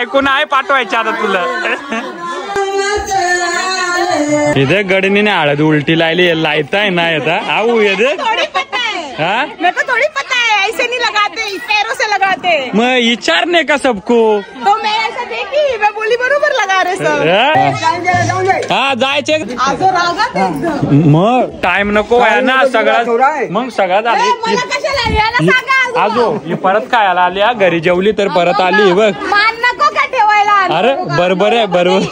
बायको नाही पाठवायची आता तुला. इधे गडनी ने हळद उलटी लायली लायताय ना येता आऊ ये हाँ मेरे को थोड़ी पता है, ऐसे नहीं लगाते, पैरों से लगाते. मैं विचारने का सबको. तो मैं ऐसा देखी, मैं बोली बरोबर लगा रहे सब. हा जायचे आजो रागात मग टाइम नको आहे ना सगळं. मग सगळं झालं. मला कशाला यायला सांगा. आजो ही परत खायला आली हा, घरी जेवली तर परत आली बघ. मान नको का ठेवायला. अरे बरोबर आहे बरोबर.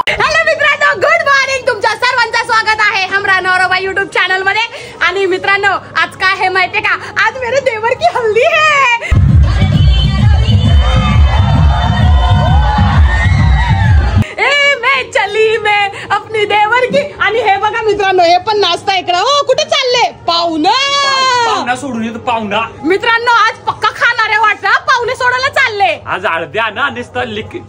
हॅलो मित्रांनो, गुड मॉर्निंग. तुमच्या सर्वांचं स्वागत आहे हमरा नवरोबा युट्यूब चॅनल मध्ये. आणि मित्रांनो आज काय है माहितीये का, आज मेरे देवर की हल्दी है. चली मैं अपनी देवर की. आणि हे बघा मित्रांनो, हे पण नाश्ता इकडे. हो कुठे चालले पाहुणा सोडून येतो पाहुणा. मित्रांनो आज पक्का खाणार आहे वाटतं, पाहुणे सोडायला चालले. आज हळद्या ना नुसतं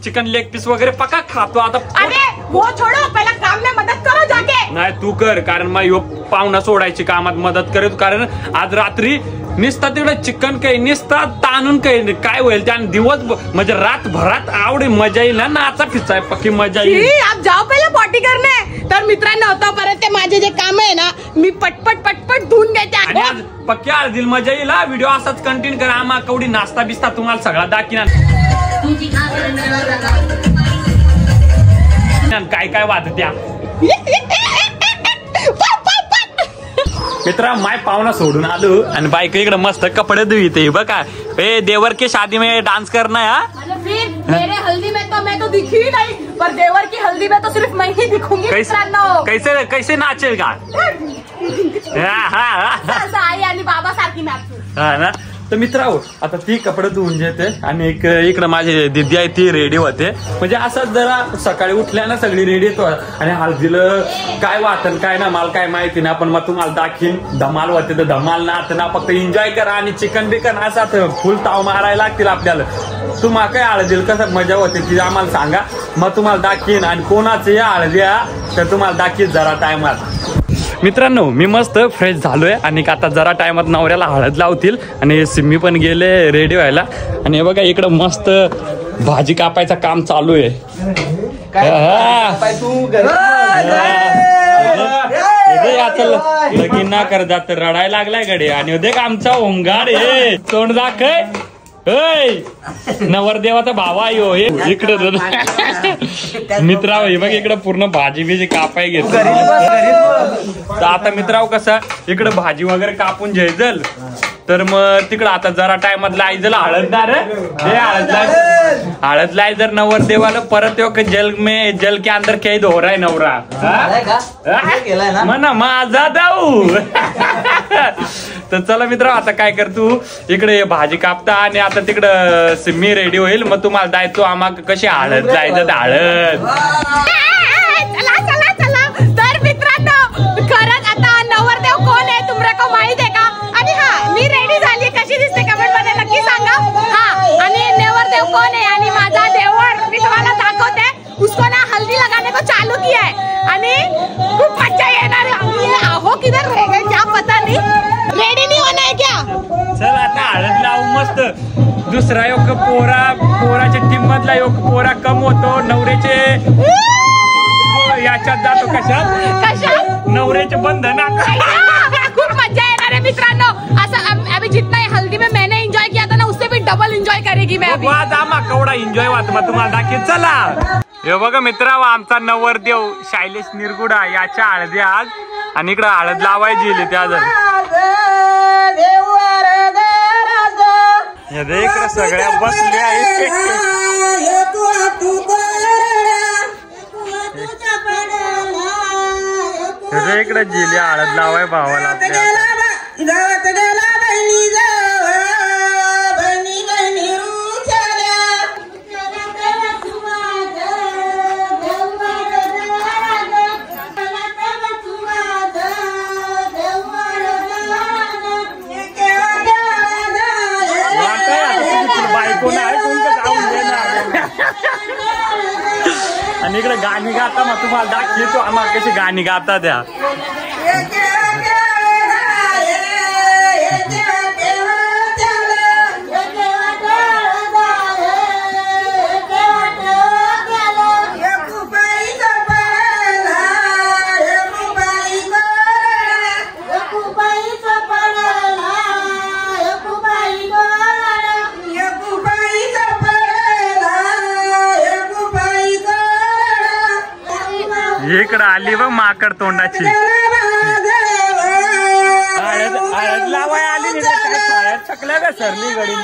चिकन लेग पीस वगैरे पक्का खातो आता. अरे वो छोड़ो, पहिला काम में मदत करो जाके. नाही तू कर, कारण मग पाहुणा सोडायची कामात मदत करत. कारण आज रात्री निसता तिकडे चिकन काही निसता ताणून काही काय होईल त्या दिवस म्हणजे रातभरात आवडी मजा येईल ना. नाचा फिचाय पक्की मजा येईल. आप जाओ पहिले पॉटी करणे. तर मित्रांनो तोपर्यंत ते माझे जे काम आहे ना मी पटपट धुवून घेते. आणि आज पक्की हळदील मजा येईल. व्हिडिओ असाच कंटिन्यू करा. आम्हा कवडी नाश्ता बिस्ता तुम्हाला सगळा दाखिना काय काय वाजत त्या मित्रा. माय पाहुणा सोडून आलो आणि बायक इकडे मस्त कपडे धुईते बघा. ए देवर के शादी में डांस करना है. मेरे हल्दी में तो मैं तो दिखी ही नहीं, पर देवर की हल्दी में तो सिर्फ मैं ही दिखूंगी. कैसे कैसे नाचेल का. आई आणि बाबा सारखी नाचू. हा ना. तर मित्रांनो आता ती कपडे धुवून घेते आणि इकडे माझी दिदी आहे ती रेडी होते. म्हणजे असंच जरा सकाळी उठल्या ना सगळी रेडी येतो. आणि हळदीला काय वाटन काय ना मला काय माहिती ना, पण मग तुम्हाला दाखीन. धमाल होते तर धमाल ना ना फक्त एन्जॉय करा. आणि चिकन बिकन असं फुल ताव मारायला लागतील आपल्याला. तुम्हाला काय हळदीला कसं मजा होते ती आम्हाला सांगा, मग तुम्हाला दाखीन. आणि कोणाचं या हळद्या तर तुम्हाला दाखीन जरा टायमात. मित्रांनो मी मस्त फ्रेश झालोय आणि आता जरा टायमात नवऱ्याला हळद लावतील. आणि सिम्मी पण गेले रेडी व्हायला. आणि हे बघा इकडं मस्त भाजी कापायचं काम चालू आहे. लगीन ना कर जात रडायला लागलाय गडे. आणि देख आमचा होमगार्ड हे तोंड दाखय. नवरदेवाचा भावा यो इकडे मित्राव. हे बघ इकडे पूर्ण भाजी बिजी कापाय घेतली. तर आता मित्राव कसं इकडे भाजी वगैरे कापून घ्यायचल. तर मग तिकडं आता जरा टायमात लायजल हळददार हळद लाय जर नवरदेवाला परत जल के अंदर कैद हो रहा है नवरा. म्हणा माझा जाऊ. तर चला मित्र आता काय कर तू इकडे भाजी कापता. आणि आता तिकडं सिम्मी रेडी होईल. मग तुम्हाला जायचो आम्हा कशी हळद जायचं हळद. तर मित्रांनो खरंच आता नवरदेव कोण आहे तुम्हाला माहित आहे का. आणि हा मी रेडी झाली, कशी दिसते कमेंट मध्ये नक्की सांगा. हा आणि नवरदेव कोण आहे आणि माझा देवर मी तुम्हाला दाखवते. उसको ना हल्दी लगाने को चालू किया है आणि खूप मजा येणार आहे. आहो किधर रह गए क्या पता नहीं. रेडी नहीं होना है क्या. चल आता हळद लावू मस्त. दुसरा योग पोराच्या टीम मधला योग पोरा कम होतो. नवऱ्याचे याच्यात जातो कशात नवऱ्याचे बंधन. खूप मजा येणार आहे मित्रांनो. असं अभी जितना हल्दी में मैंने एंजॉय किया था ना उससे भी डबल एंजॉय करेगी मैं अभी. आम्हा केवढा एन्जॉय वाट मग तुम्हाला दाखवेल. चला हे बघा मित्रांनो आमचा नवरदेव शैलेश निरगुडा याच्या हळदी आज. आणि इकडे हळद लावायची त्या इकडे सगळ्या बसल्या इकडे जिली हळद लावाय भावाला. आणि इकडे गाणी गाता मग तुम्हाला दाखवतो आम्हाला कशी गाणी गाता त्या. इकडं आली बघ माकड तोंडाची. हळद लावाय आली चकल्या का सरली गडी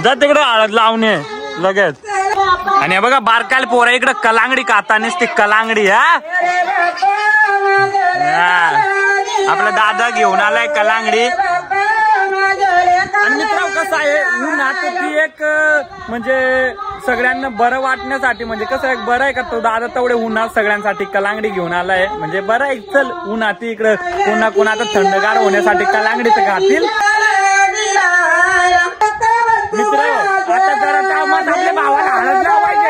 जा तिकडे हळद लावणे लगेच. आणि बघा बारकाल पोरा इकडे कलांगडी कातानेच ती कलांगडी. हा आपला दादा घेऊन आलाय कलांगडी. आणि मित्र कसं आहे उन्हात ती एक म्हणजे सगळ्यांना बरं वाटण्यासाठी म्हणजे कसं आहे बरं आहे का तो दादा तेवढे उन्हात सगळ्यांसाठी कलांगडी घेऊन आलाय म्हणजे बरं आहे. चल उन्हात इकडं पुन्हा कुणाचं थंडगार होण्यासाठी कलांगडीच घातील. मित्र आता जरा कामात आपल्या भावाला हळद लावायची.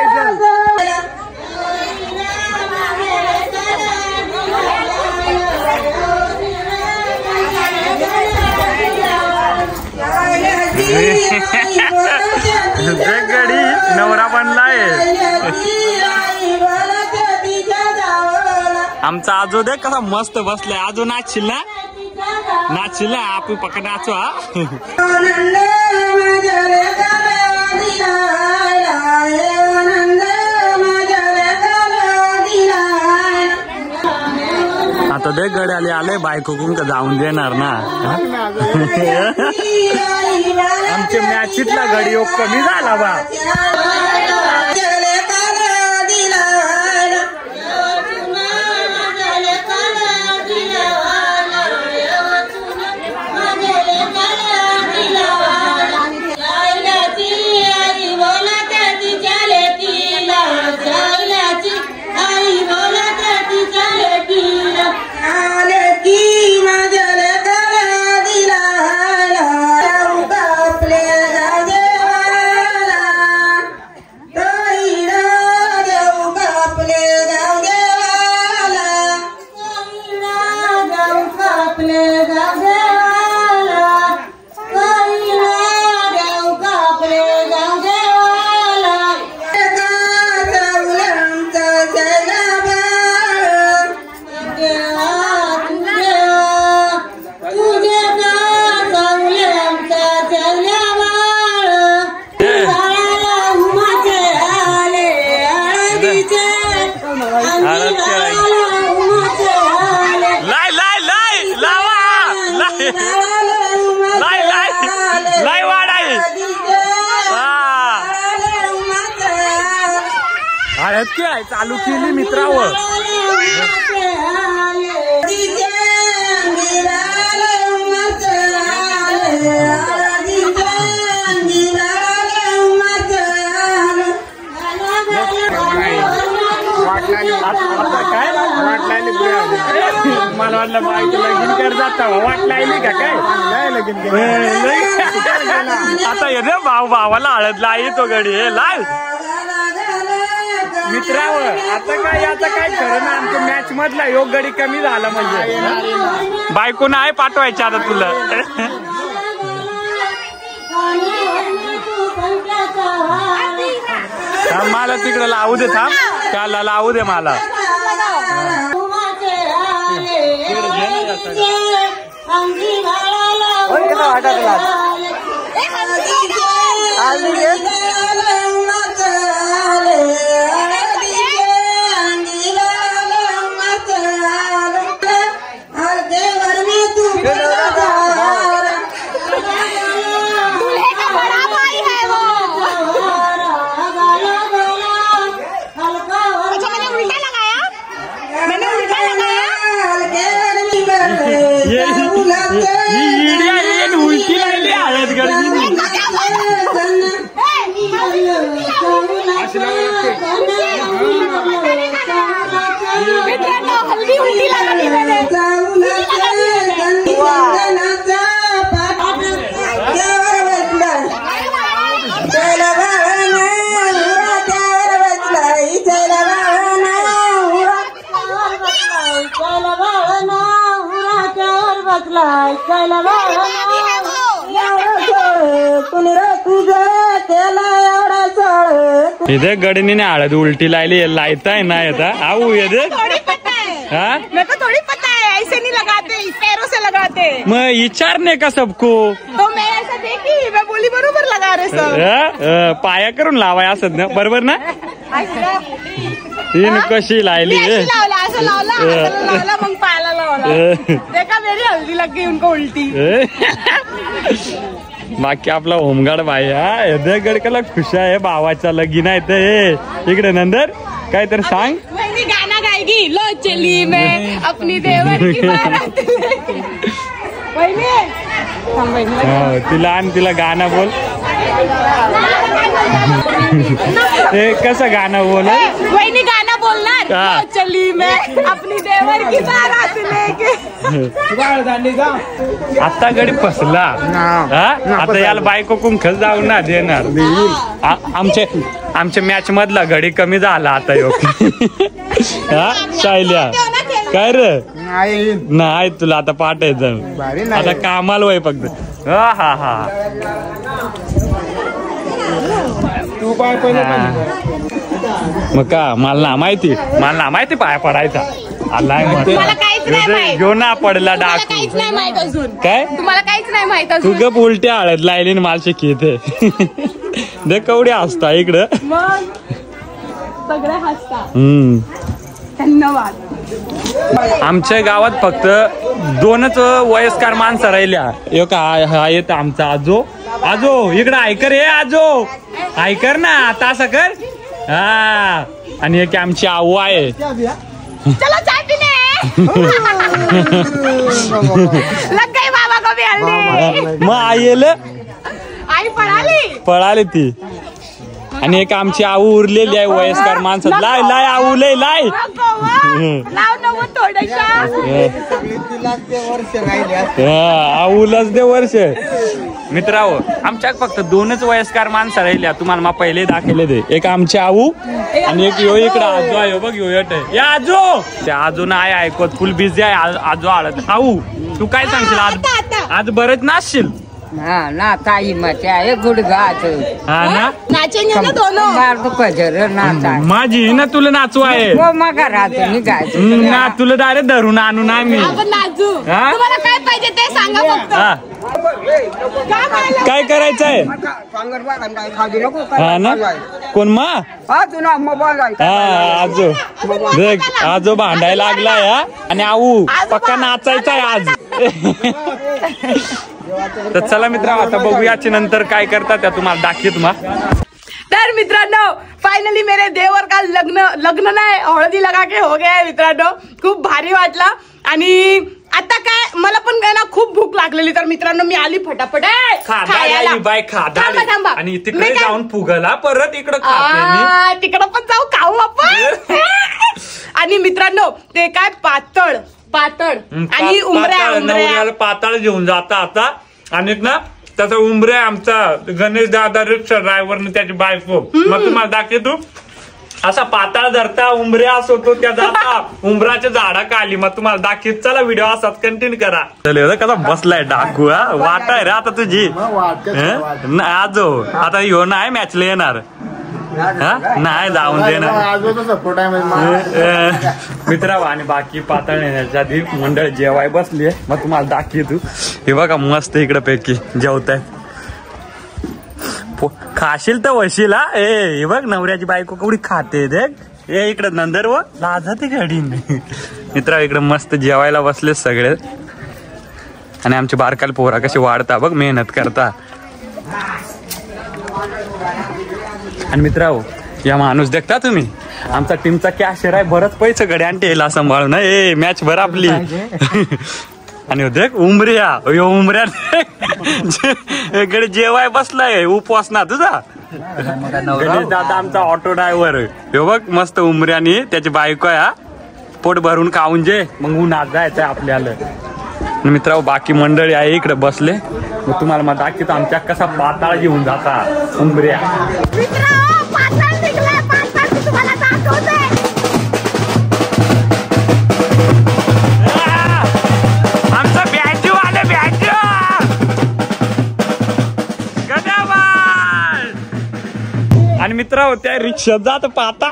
गडी नवरा बनलाय आमचा आजो दे कसा मस्त बसलाय. आजो नाचशील ना नाचशील ना आपण पकड नाचू. हा आता दे गड्याले आले बायको कुंक जाऊन देणार ना. आमच्या मॅचीतला गडी कमी झाला बा. हळद काय चालू केली मित्रावर. काय मला वाटलं बाईक लगीन कर जाता वाटलायली का काय लगीन आता येते भाऊ भावाला हळद लाई तो गडी हे लाल मित्रावर. आता काय खरं ना आमच्या मॅच मधला योग गडी कमी झाला म्हणजे बायको नाही पाठवायची आता तुला. मला तिकडे लावू दे थांब त्याला लावू दे मला. उलटी लागली हळद गर्दी इधे गडनीने हळद उलटी लायली लायताय ना येता आऊ ये दे हाँ मेरे को थोड़ी पता है ऐसे नहीं लगाते पैरों से लगाते. मैं विचारने का सबको तो मैं ऐसा देखी मैं बोली लावली बरोबर लगा रे सर. पाया करून लावाय असत ना बरोबर ना. तीन कशी लायली लावला असं लावला मग पायाला लावला. देखा मेरी हल्दी लग गई उनको उलटी. बाकी आपला होमगार्ड भाई हा गडकला खुश आहे भावाचा लगीन आहे तर इकडे नंदर काहीतरी सांग. वहिनी गाना गाएगी लो चली मैं अपनी देवर की बारात लेके. तिला आणि तिला गाणं बोल. ते कसं गाणं बोल. वहिनी गाणं बोलणार. लो चली मैं अपनी देवर की बारात लेके. आता गडी फसला. आता याला बायको कुंखल जाऊन ना देणार. आमच्या मॅच मधला घडी कमी झाला आता योग. हा सायल्या काय रे नाही तुला आता पाठायचं आता कामाला वय फक्त. हा हा मग का मला ना माहिती पाया पडायचा. घेऊन ना पडला डाकू. काय तुम्हाला काहीच नाही माहित. तू गप उलट्या हळद लायली माल शिकते. दे कवडी हसता इकडं. सगळे हसता. धन्यवाद. आमच्या गावात फक्त 2च वयस्कर माणसं राहिल्या. एक हा येत आमचा आजो इकडं ऐकर हे आजो ऐकर ना आता असं कर. हा आणि एक आमची आऊ आहे. चलो चाय पीने. लग गई बाबा को भी हल्दी. मग आई पळाली ती. आणि एक आमची आऊ उरलेली आहे वयस्कर माणसं. लाय आऊ लाय. आऊलाच दे वर्ष. मित्रांनो आमच्या फक्त 2च वयस्कर माणसं राहिल्या. तुम्हाला मग पहिले दाखवले दे. एक आमची आऊ आणि एक यो इकडं आजो आहे बघ यो येत आहे. या आजो त्या आजो नाही ऐकत फुल बिझी आहे आजो आळत. आऊ तू काय सांगशील आज बरेच नाचशील. ना ताई मते आहे गुडघाच. हा ना नाचेंगे ना दोनों. माझी ना तुला नाचू आहे. मग राहतो निघायचं ना तुला डायरेक्ट धरून आणून आम्ही. नाचू. तुम्हाला काय पाहिजे ते सांगा फक्त. काय करायचंय. हा ना कोण मा आजो भांडायला लागलाय. आणि आऊ पक्का नाचायचा आहे आज. तर चला मित्रा आता बघू याच्या नंतर काय करतात त्या तुम्हाला दाखवत मग. तर मित्रांनो फायनली मेरे देवर का लग्न नाही हळदी लगा के हो गया मित्रांनो. खूप भारी वाटला. आणि आता काय मला पण काय ना खूप भूक लागलेली. तर मित्रांनो मी आली फटाफट खायला. थांबा आणि तिकडे जाऊन फुगला परत इकडं तिकडं पण जाऊ खाऊ आपण. आणि मित्रांनो ते काय पातळ आणि उमऱ्या पाताळ घेऊन जाता आता. आणि ना त्याचा उमऱ्या आमचा गणेश दादा रिक्षा ड्रायव्हरने त्याची बायको. मग तुम्हाला दाखवतो असा पाताळ धरता उमऱ्या असो तो त्या जाता उमराच्या झाडा खाली. मग तुम्हाला दाखवत चला व्हिडिओ असाच कंटिन्यू करा. कसा बसलाय डाकू. वाटाय रे आता तुझी आजो. आता ह्यो नाही मॅचला येणार. नाही जाऊन देणार मित्रा. आणि बाकी पातळ नेण्याच्या आधी मंडळ जेवाय बसली. मग तुम्हाला दाखवतो. हे बघा मस्त इकडे पैकी जेवताय. खाशील तर वशील. हे बघ नवऱ्याची बायको कवडी खाते देख. हे इकडे नंदर व लाजते घडी. मित्रा इकडे मस्त जेवायला बसले सगळे. आणि आमचे बारकाल पोरा कशी वाढता बघ मेहनत करता. आणि मित्रांनो या माणूस देखता तुम्ही आमचा टीमचा कॅशियर आहे. बरंच पैसे गड्या आणतेला सांभाळून. मॅच भर आपली. आणि देख उमऱ्या गडे जेवाय बसलाय उपवास ना तुझा. गणेश दादा आमचा ऑटो ड्रायव्हर. हे बघ मस्त उमऱ्याने त्याची बायको आहे. पोट भरून खाऊन जे मग उन्हात जायचंय आपल्याला. मित्रांनो बाकी मंडळी आहे इकडे बसले. मग तुम्हाला मग दाखवतो आमच्या कसा पाताळ घेऊन जाता उमऱ्या. आमचा बॅजू आले बॅजू. आणि मित्रांनो त्या रिक्षात जात पाता.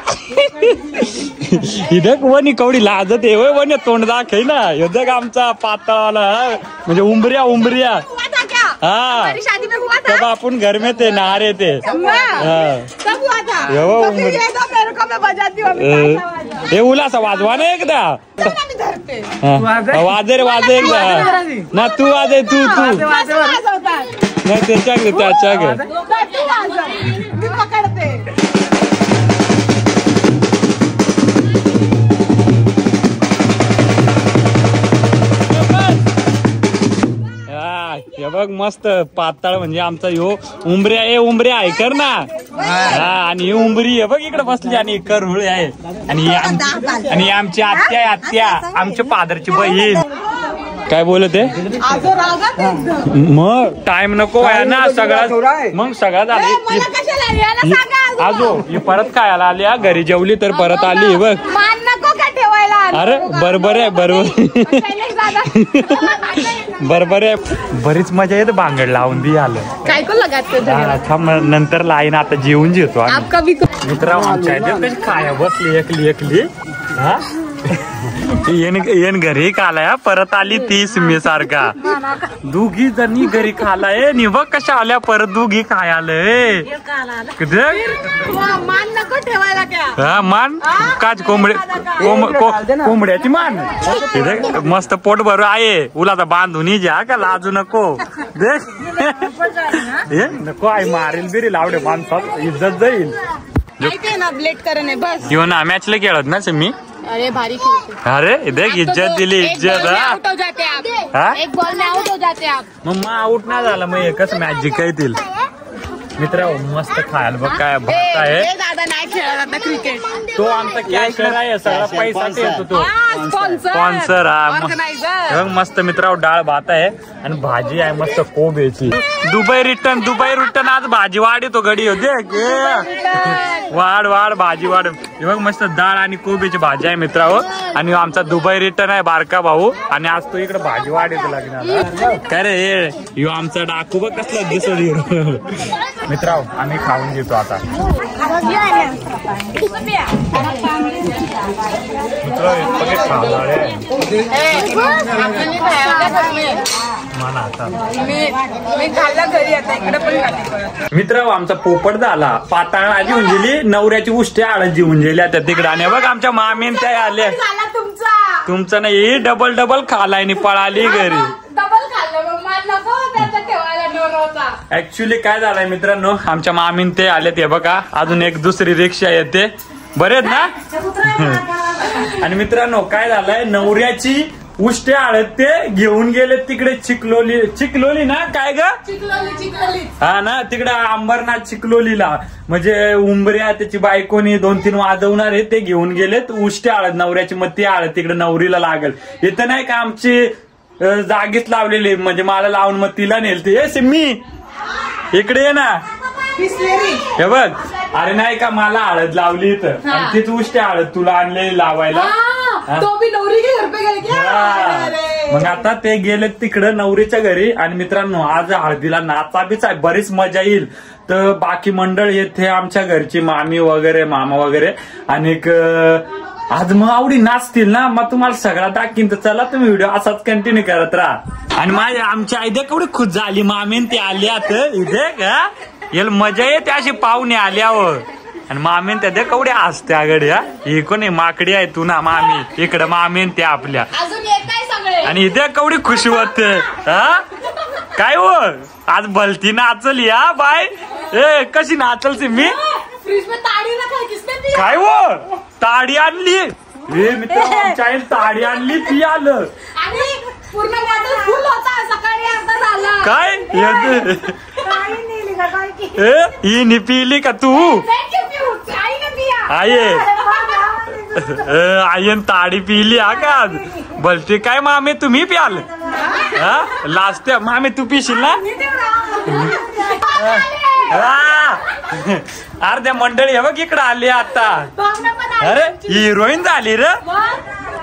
इथं वनी कवडी लाजत आहे वनी तोंड दाखय ना. जग आमचा पाताळाला म्हणजे उंबऱ्या हाँ हमारी शादी में हुआ था। तब अपन घर में थे, नहा रहे थे। तब हुआ था। यो, तो फिर ये दो मेरे को मैं बजाती हूँ अभी। हे उलासा वाजवा ना एकदा आम्ही धरते। वाजे रे वाजे एकदा ना तू वाजे तू असं वाजवतात. नाही त्याच्या घे त्याच्या घे तू वाजव. मी पकडते. हे बघ मस्त पाताळ म्हणजे आमचा ह्यो उंबऱ्या आहे, उंबऱ्या आहे कर ना. हा आणि ही उंबरी आहे बघ इकडे बसली आणि करुळे आहे आणि आमची आत्या आहे, आत्या आमच्या पादरची बहीण. काय बोलत आहे मग टाइम नको आहे ना सगळा मग सगळा झाला आजो ही परत खायला आली घरी जेवली तर परत आली बघ. मान नको का ठेवायला. अरे बरोबर आहे बरोबर बरोबर आहे. बरीच मजा येते भांगड लावून बी आलं काय को लगाते थांब नंतर लाईन आता जेवून जेवतो आपका भी मित्र आमच्या कशी खाया बसली एकली एकली. हा येन घरी खालाय परत आली तीस मी सारखा दोघी जणी घरी खालाय नि बघ कशा आल्या परत दोघी खायला मान नको ठेवायला क्या. हा मान काच कोंबड्याची मान मस्त पोट भरू आहे उलाचा बांधून जा का लाजू नको देख नको आई मारेल बिरेल आवडे माणसात इज्जत जाईल. ना ब्लेड करणे बस येऊ ना मॅचला खेळत ना मी. अरे भारी खेलते. अरे देख इज्जत दिली इज्जत. आउट हो जाते आप. एक बॉल में आउट हो जाते आप. मग आउट नाही झाला मग एकच मॅच जिंकायतील. मित्र मस्त खायला बघ काय भात आहे. दादा नाही खेळत आता क्रिकेट. तो आमचा कॅशर आहे सगळा पैसा येतो तो स्पॉन्सर हा मस्त मित्रांनो डाळ भात आहे आणि भाजी आहे मस्त कोबेची. दुबई रिटर्न आज भाजी वाढतो गडी होते वाढ वाढ भाजी वाढ. बघ मस्त डाळ आणि कोबीची भाजी आहे मित्रांनो आणि आमचा दुबई रिटर्न आहे बारका भाऊ आणि आज तो इकडे भाजी वाढतो लागणार काय रे यो आमचा डाकू बघ कसला दिसत. मित्रांनो आम्ही खाऊन घेतो आता. मित्र आमचा पोपट झाला पाताळ आजी उंजली नवऱ्याची उष्ट्या आळत जीवन गेली आता तिकडे आणि बघ आमच्या मामीन त्या आल्या. तुमचं नाही डबल डबल खालाय नि पळाली घरी. ऍक्च्युली काय झालंय मित्रांनो आमच्या मामीन ते आले ते बघा अजून एक दुसरी रिक्षा येते बरेच ना. आणि मित्रांनो काय झालंय नवऱ्याची उष्ट्या आळत ते घेऊन गेले तिकडे चिखलोली ना काय ग हा ना तिकडे अंबरनाथ चिखलोलीला म्हणजे उंबऱ्या त्याची बायकोनी 2-3 वाजवणार आहे ते घेऊन गेलेत उष्ट्या आळत नवऱ्याची मग ती आळत तिकडे नवरीला लागल. इथं नाही का आमची जागीच लावलेली म्हणजे मला लावून मग तिला नेलते सिम्मी इकडे ये ना हे बघ. अरे नाही का मला हळद लावली इथं आणि तीच उष्ट्या हळद तुला आणले लावायला. मग आता ते गेले तिकडं नवरीच्या घरी आणि मित्रांनो आज हळदीला नाचा बीच आहे बरीच मजा येईल. तर बाकी मंडळ येथे आमच्या घरची मामी वगैरे मामा वगैरे आणि आज मग आवडी नाचतील ना मग तुम्हाला सगळा दाखीन तर चला तुम्ही व्हिडिओ असाच कंटिन्यू करत राहा. आणि माझ्या आमची आई दे केवढी खुश झाली मामीन ते आल्यात इथे का याला मजा येते अशी पाहुणे आल्यावर आणि मामीन त्या दे केवढी हसते आगड ही कोणी माकडी आहे तू ना मामी इकडे मामीन त्या आपल्या आणि इथे केवढी खुशी होते. हा काय हो आज भलती नाचल या बाय ए कशी नाचल मी काय हो ताडी आणली हे मित्र आमच्या आईने ताडी आणली ती आलं काय ही नि पिली का तू आये आयन ताडी पिली हा का भलते काय मामे तुम्ही प्याल हा लास्ट मामे तू पिशील ना. अर्ध्या मंडळी हे बघ इकडे आली आता. अरे हिरोईन झाली रे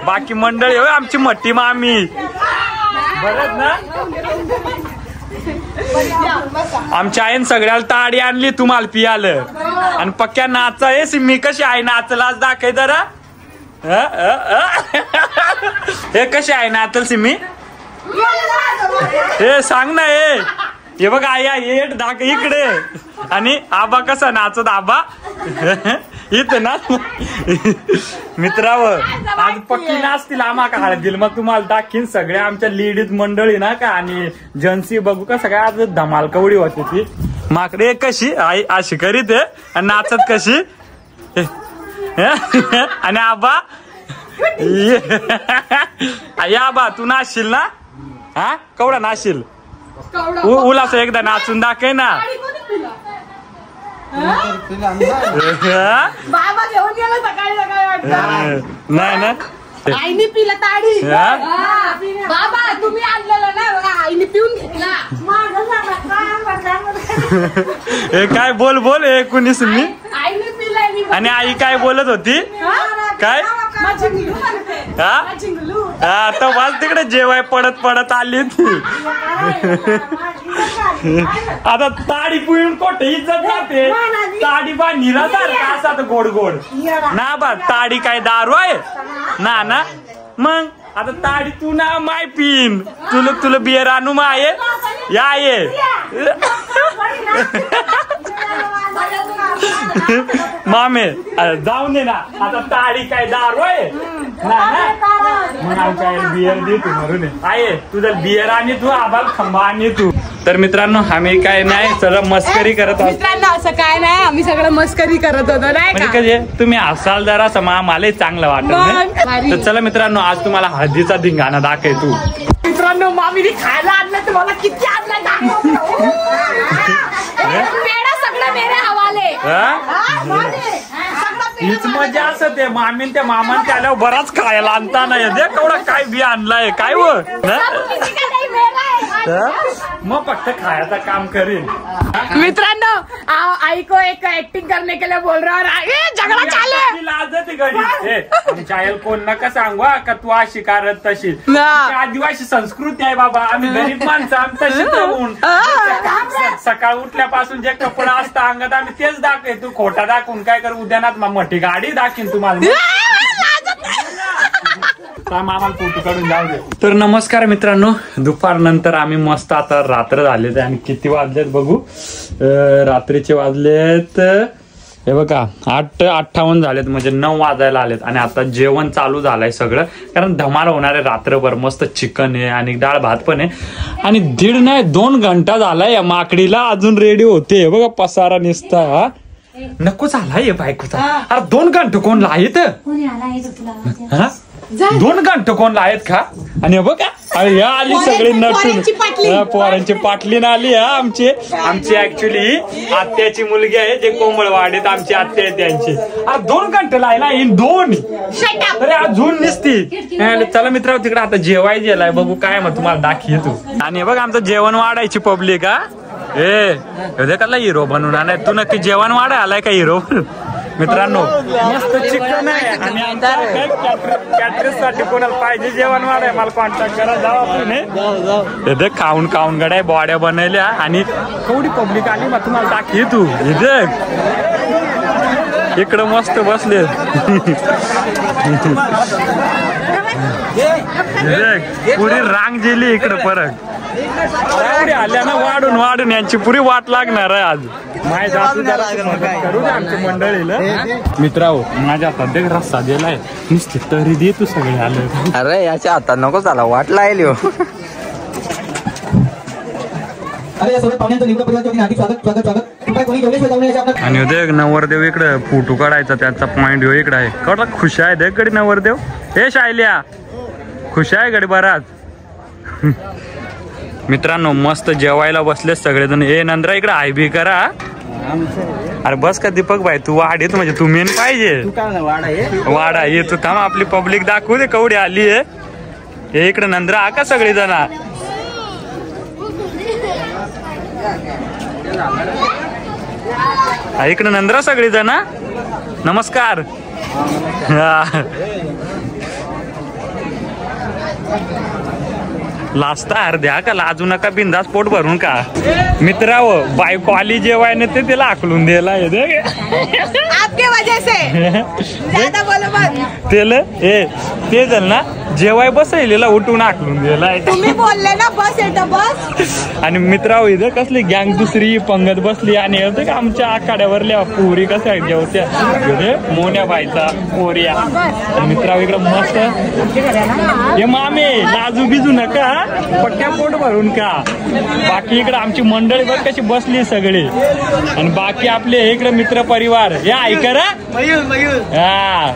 बाकी मंडळी हो आमची मोठी मामी बरं ना. आमच्या आईन सगळ्याला ताडी आणली तुम्हाला पियालं आणि पक्क्या नाचा आहे सिम्मी कशी आहे नाचला दाखय जरा. हे कशी आहे नाचल सिम्मी हे सांग ना हे बघ आई येट दाख इकडे आणि आबा कसा नाचत आबा इथं ना मित्रावर आज पक्की नाचतील आम्हा का हळदील मग तुम्हाला दाखीन सगळ्या आमच्या लेडीज मंडळी ना का आणि जनसी बघू का सगळ्या आज धमाल कवडी होती ती माकडे कशी आई अशी करीत आहे आणि नाचत कशी आणि आबा आबा तू नाचशील ना हा कवडा नाचशील उलास एकदा नाचून दाखव ना बाबा घेऊन गेला सकाळी नाही ना आईने पिला ताडी बाबा तुम्ही आणलेलं ना बघा आईने पिऊन घेतला हे काय बोल बोल हे कुणीच मी आईने पिलाय आणि आई काय बोलत होती काय हा तर वाल तिकडे जेवाय पडत पडत आली ती आता ताडी पिऊन कोठे इज्जत जाते ताडी बा निराधार असा तर गोड गोड ना बा ताडी काय दारू आहे ना मग आता ताडी तू ना माय पिन तुला बियर आणू माय या ये मामे जाऊन दे ना आता ताडी काय दारू आहे ना मग आमच्या बियर दे तू म्हणून आहे तुझा बियर आणि तू आबाल खंबा आणि तू तर मित्रांनो आम्ही काय नाही सगळं मस्करी करत आहोत मित्रांनो असं काय नाही आम्ही सगळं मस्करी करत होतो नाही म्हणजे कसे तुम्ही हसाल जरा समा मला चांगलं वाटत नाही तर चला मित्रांनो आज तुम्हाला हळदीचा धिंगाणा दाखव तू मित्रांनो मामीने खायला आणलं तुम्हाला किती आणलं सगळं मेरे हवाले हीच मजा असत आहे मामीन त्या मामान त्याला बराच खायला आणता नाही दे केवढा काय बी आणलाय काय व मग फक्त खायचं काम करीन मित्रांनो आई को एक एक्टिंग करने के लिए बोल रहा है झगड़ा चालू लाजते घरी आमच्या आईला कोण नका सांगू का तू अशी करत तशी आदिवासी संस्कृती आहे बाबा आम्ही गरीब माणसं आम्ही तशीच राहून सकाळ उठल्यापासून जे कपडा असतं अंगात आम्ही तेच दाखवे तू खोटा दाखवून काय कर उद्यानात मोठी गाडी दाखवीन तुम्हाला आम्हाला फोटो काढून जाऊ दे तर नमस्कार मित्रांनो दुपार नंतर आम्ही मस्त आता रात्र झाले आणि किती वाजलेत बघू रात्रीचे वाजलेत हे बघा 8:58 झालेत म्हणजे 9 वाजायला आलेत आणि आता जेवण चालू झालंय सगळं कारण धमाल होणार आहे रात्रभर मस्त चिकन आहे आणि डाळ भात पण आहे आणि 1.5 नाही 2 घंटा झालाय या माकडीला अजून रेडी होते बघा पसारा निसता हा नको झालाय बायकोचा अरे 2 घंटे कोण लायत 2 घंटे कोण लायत का आणि बघा अरे या आली सगळी नटून पोरांची पाटलीन आली हा आमची ऍक्च्युली आत्याची मुलगी आहे जे कोमळवाडीत आमची आत्या आहे त्यांची अरे 2 घंटे लायला येईन 2 अरे अजून निसती चला मित्रांनो तिकडे आता जेवाय गेलाय बघू काय मग तुम्हाला दाखव तू आणि बघ आमचं जेवण वाढायची पब्लिक हा हे कला हिरो बनवून आलाय तू नक्की जेवण वाढाय आलाय का हिरो मित्रांनो मस्त चिकन आहे आणि कॅटरेस साठी कोणाला पाहिजे जेवण वाढाय मला कॉन्टॅक्ट करा जाऊ आपण खाऊन खाऊन गड्या बॉड्या बनवल्या आणि केवढी पब्लिक आली मग तुम्हाला दाखव तू इकडं मस्त बसले पुरी रांग गेली इकडं परत आल्या ना वाढून यांची पुरी वाट लागणार आहे आज माय जातू करू दे आमच्या मंडळीला मित्रांनो माझ्या हातात रस्ता दिलाय नुसती तरी दे तू सगळे आले अरे याच्या हातात नको झाला वाट लागली आणि देख नवरदेव इकडे फोटो काढायचा त्याचा पॉइंट हो इकडे आहे कळला खुश आहे देख गडी नवरदेव हे शायल्या खुश आहे गडी बराच मित्रांनो मस्त जेवायला बसले सगळेजण ए नंद्रा इकडे आय बी करा अरे बस का दीपक भाई तू वाढ म्हणजे तू मेन पाहिजे वाडा ये तू थांब आपली पब्लिक दाखवू दे कवडी आली आहे हे इकडे नंद्रा आ का सगळी जण इकडे नंद्रा सगळी जण नमस्कार लाजता अर्ध्या का लाजू नका बिंदास पोट भरून का मित्राव बायको आली जेवायने ते तिला आकलून द्यायला आपके वजह से ज्यादा बोलो मत ते झालं ना जेवाय बसलेला उठून आखलून गेलाय. तुम्ही बोलले ना बस येतं बस. आणि मित्रांनो इथं कसली गँग दुसरी पंगत बसली आणि होते का आमच्या आखाड्यावरल्या पोरी कशा जेवत्या मोन्या बायचा पोरिया. मित्रांनो इकडं मस्त हे मामे लाजू बिजू नका पक्क्या पोट भरून का. बाकी इकडे आमची मंडळी बघ कशी बसली सगळी आणि बाकी आपले इकडे मित्र परिवार हे ऐका रा हा.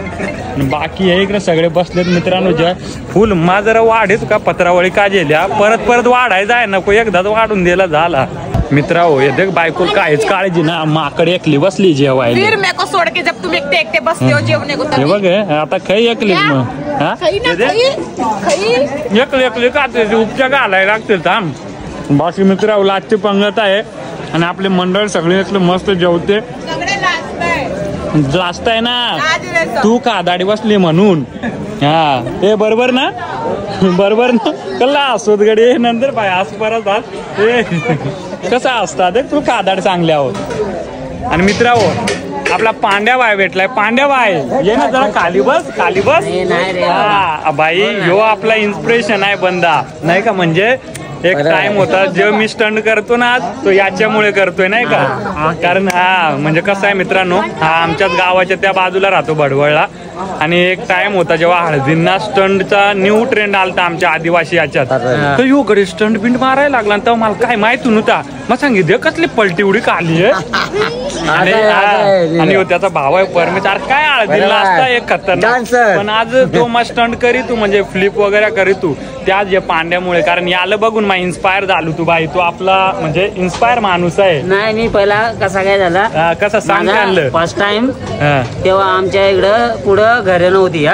बाकी हे इकडे सगळे बसलेत मित्रांनो. जे फुल मा जरा वाढेच का पत्रावळी काजेल्या परत परत वाढायचा आहे नको एकदाच वाढून दिला झाला. मित्रांनो हे देख बायको काहीच काळजी ना माकड एकली बसली जेवायला. फिर मेरे को छोड़ के जब तुम एकटे एकटे बसते हो जेवणे को हे बघ आता खाई एकली मग हा एकली एकली का उपचार घालायला लागतील थांब. बाकी मित्रांनो लाजची पंगत आहे आणि आपले मंडळ सगळे मस्त जेवते. जास्त आहे ना तू का दाढी बसली म्हणून हा हे बरोबर ना बरोबर ना कल्ला असोत गडी नंतर बाय आज परत कसं असतात तू कादाड चांगले आहोत. आणि मित्रांनो आपला पांड्या बाय भेटलाय. पांड्या बाय ये ना जरा खाली बस खाली बस. हा बाई ह्यो आपला इन्स्पिरेशन आहे बंदा नाही का. म्हणजे एक टाइम होता जे मी स्टंट करतो ना तो याच्यामुळे करतोय नाही का. कारण हा म्हणजे कसं आहे मित्रांनो हा आमच्याच गावाच्या त्या बाजूला राहतो भडवळला आणि एक टाइम होता जेव्हा हळदींना स्टंटचा न्यू ट्रेंड आलता आमच्या आदिवासी याच्यात. तर यो कडे स्टंट बिंट मारायला लागला तेव्हा मला काय माहिती नव्हता. मग सांगितलं कसली पलटी उडी काढली आणि त्याचा भाव आहे परमेश्वर काय हळदीला असता एक खतरनाक. पण आज तो मग स्टंट करी तू म्हणजे फ्लिप वगैरे करी तू त्या जे पांड्यामुळे. कारण याला बघून मग इन्स्पायर झालो तू बाई. तू आपला म्हणजे इन्स्पायर माणूस आहे. नाही मी पहिला कसा काय झाला कसा सांग फर्स्ट टाइम तेव्हा आमच्या इकडं पुढं घर नव्हती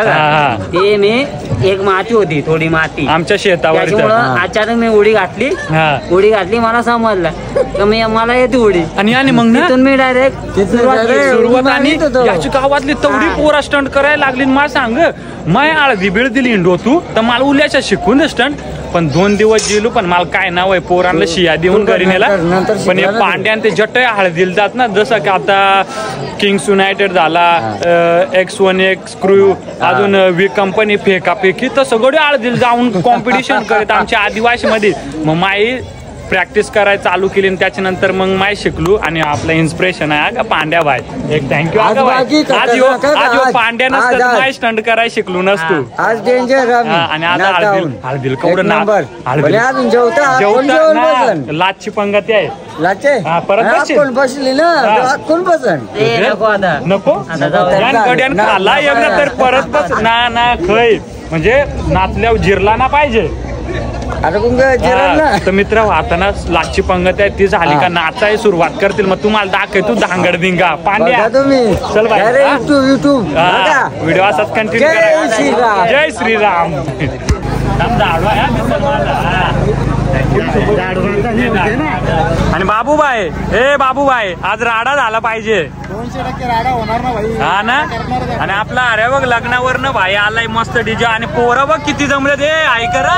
ते मी एक माती होती थोडी माती आमच्या शेतावर त्याच्यामुळं अचानक मी उडी घातली मला समजलं मी मला येते उडी आणि मग तिथून मी डायरेक्ट सुरुवात आणि याची गावातली तेवढी पोरा स्टंट करायला लागली. मला सांग माय हळदी बिळ दिली इंडो तू तर मला उल्याच्या शिकून दे स्टंट. पण 2 दिवस गेलो पण मला काय नाव आहे पोरांना शिया देऊन घरी नेला. पण हे पांड्यान ते जट हळदीला जात ना जसं की आता किंग्स युनायटेड झाला X1 स्क्रू अजून वी कंपनी फेकाफेकी तर सगळं हळदीला जाऊन कॉम्पिटिशन करत आमच्या आदिवासी मध्ये. मग माई प्रॅक्टिस करायला चालू केली आणि त्याच्यानंतर मग माय शिकलो आणि आपलं इन्स्पिरेशन आहे का पांड्या बाय. एक थँक्यू आज पांड्या नसतं माय स्टंट करायला शिकलो नसतो आज डेंजर. आणि आता हळदील कवडं जेवता लाचची पंगती आहे लाचे परत कोण बसली ना कोण बसन नको गड्यान खाला एकदा तर परत बस ना खय म्हणजे नाचल्यावर जिरला ना पाहिजे. तर मित्र आता ना लाचची पंगत आहे ती झाली का नाचाय सुरुवात करतील मग तुम्हाला दाखव तू धांगड धिंगा पांड्या चल बाय व्हिडिओ असाच कंटिन्यू करा. जय श्रीराम. आणि बाबूबाई बाबूबाई आज राडा झाला पाहिजे 200% राडा होणार ना भाई. हा ना. आणि आपला अरे बघ लग्नावर ना भाई आलाय मस्त डीजे आणि पोरं बघ किती जमले ते ऐकरा.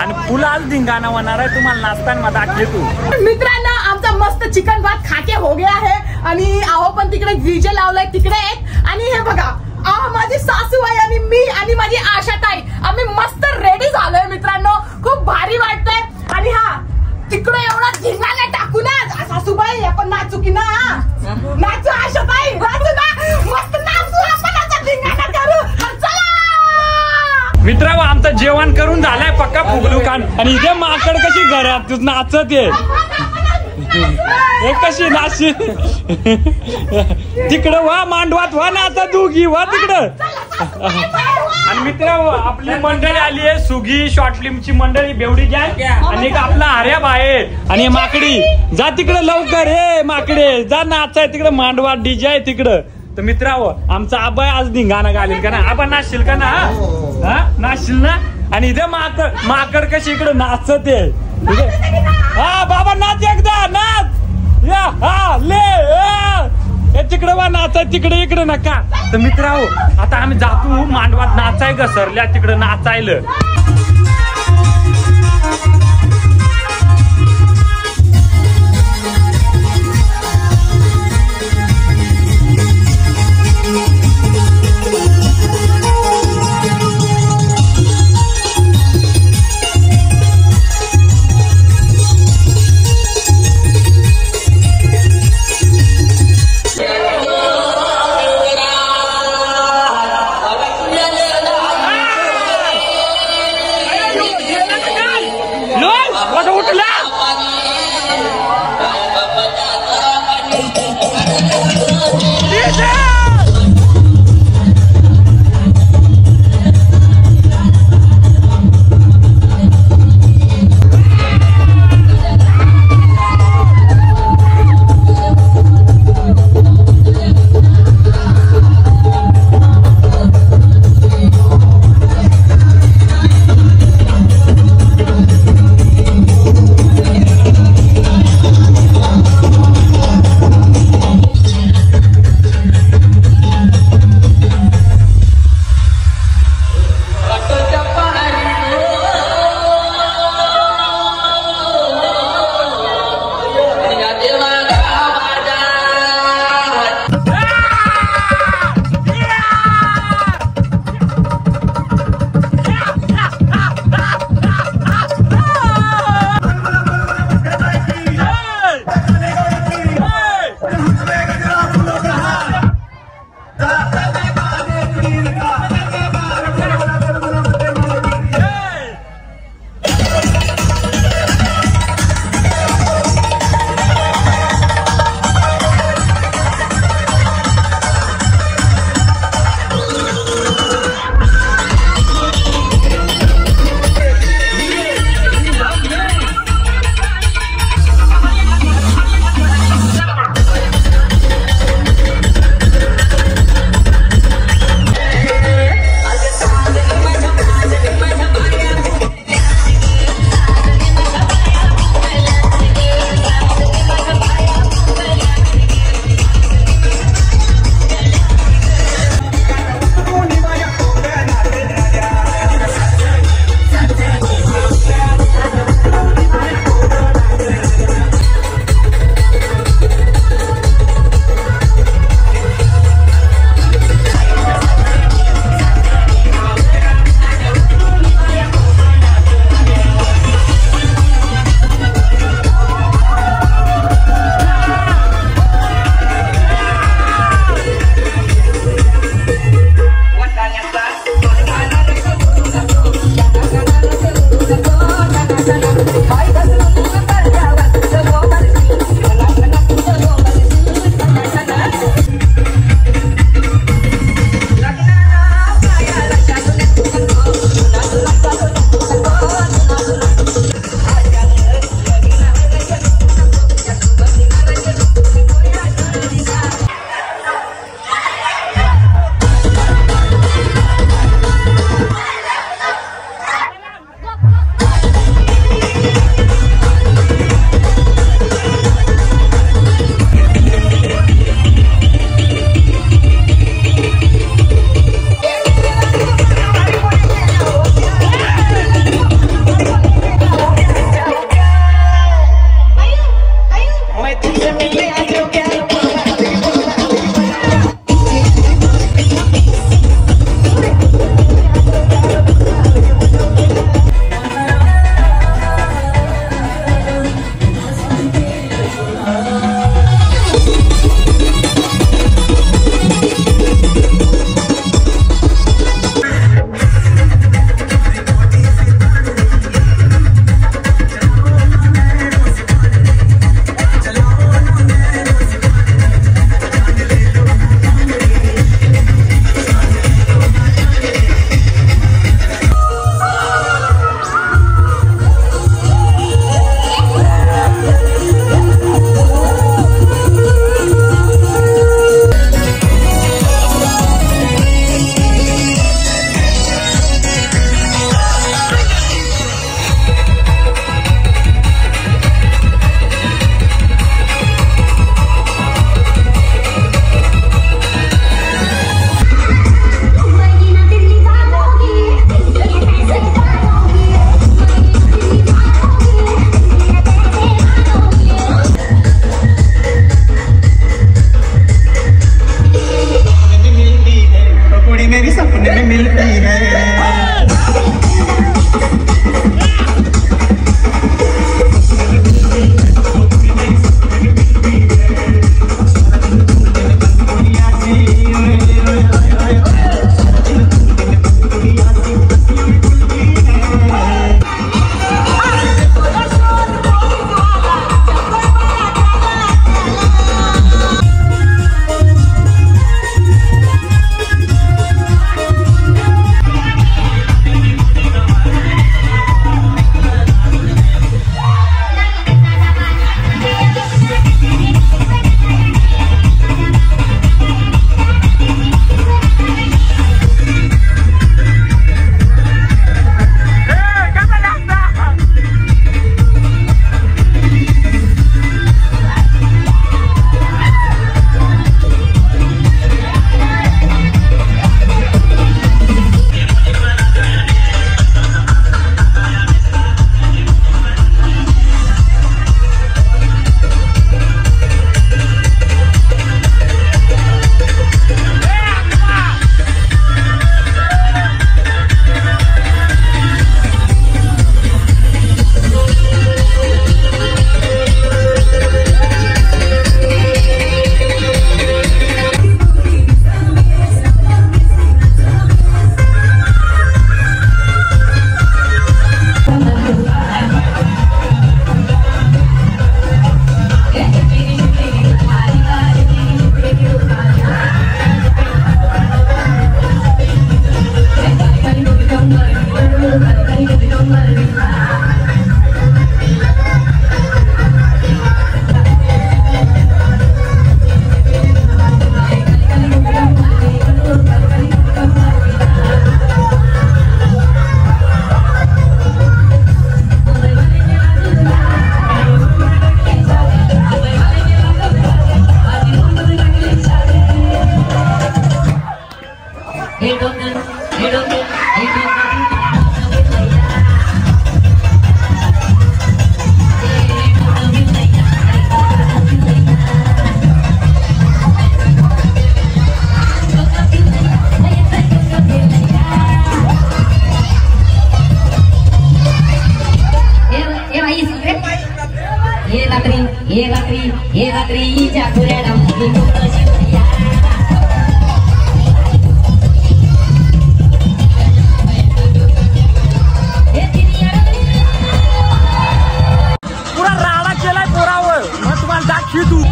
आणि फुल आज धिंगाणा होणार आहे तुम्हाला नाचताना मग दाखले तू. मित्रांनो आमचा मस्त चिकन भात खाके हो गया है आणि आहो पण तिकडे डीजे लावलाय तिकडे एक. आणि हे बघा माझी सासूबाई आणि मी आणि माझी आशाताई आम्ही मस्त रेडी झालोय मित्रांनो. खूप भारी वाटतंय. आणि हा तिकडे एवढा धिंगाणा टाकू ना सासूबाई आपण नाचू की ना नाचू आशाताई नाचू ना मस्त नाचू आपण आता धिंगाणा करू. चला मित्रांनो आमचं जेवण करून झालंय पक्का फुगलू खान. आणि इथे माकड कशी घरात तू नाचत ये कशी नाची तिकडं वा मांडवात वा ना आता दोघी वा तिकडं. आणि मित्र आपली मंडळी आली आहे सुगी शॉर्ट फिल्मची मंडळी बेवडी गँग आणि एक आपला आर्या बाहेर आणि माकडी जा तिकडं लवकर हे माकडे जा नाचाय तिकडं मांडवात डीजे आहे तिकडं. तर मित्रांनो आमचा आबाय आज धिंगाणा घालेल का ना आबा नाचशील का ना नाचशील ना. आणि इथे माकड कशी इकडं नाचत आहे हा बाबा नाच एकदा नाच या हा ले तिकडे वा नाचाय तिकडे इकडे नका. तर मित्रांनो आता आम्ही जातो मांडवात नाचाय घसरल्या तिकडे नाचायला. आता उठला हे रात्रीच्या पुऱ्याला पुरा राडा केलाय पोरावर मग तुम्हाला दाखवी तू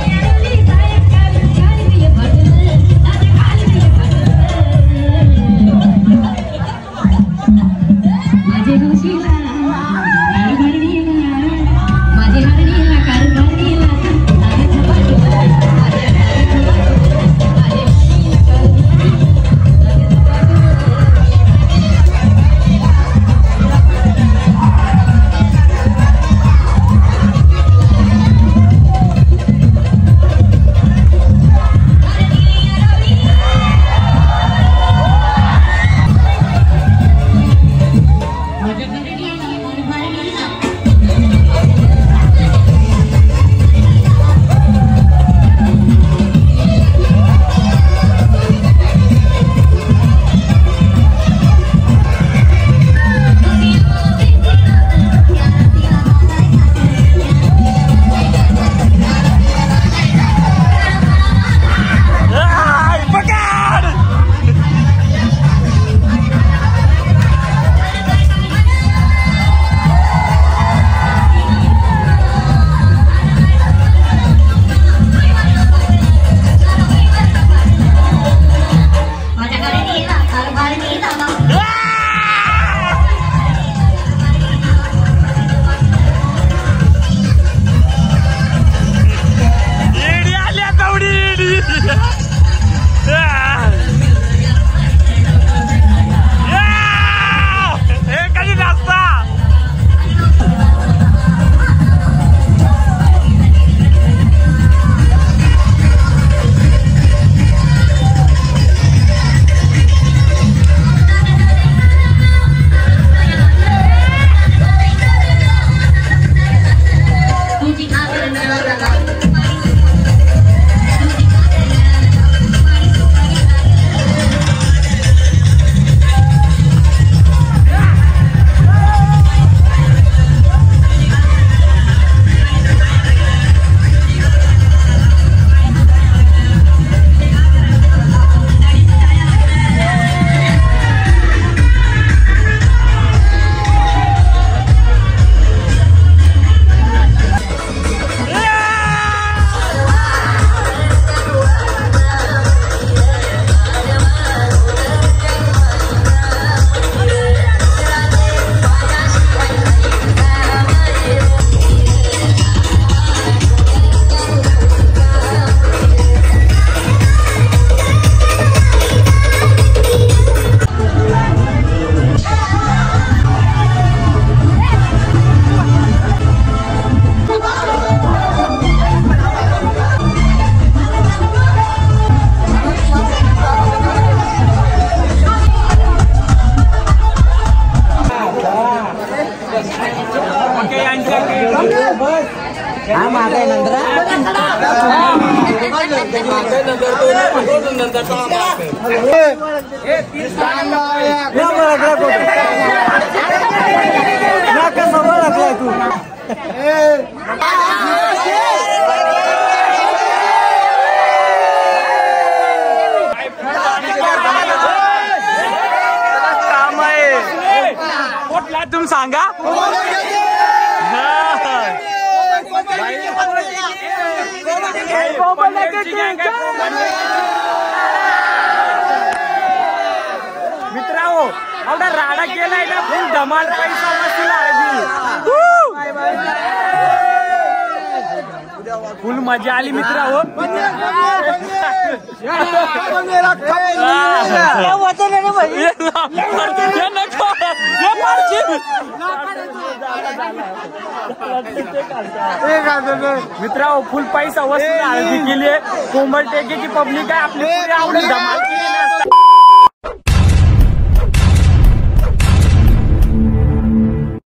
तुम सांगा मित्रांनो एवढा राडा केलाय ना फुल धमाल पैसा वसूल फुल मजा आली मित्रांनो मित्रांनो फुल पैसा वसूल हळदी केली कोंबड टेकेची पब्लिक आहे आपली आवडेल धमाल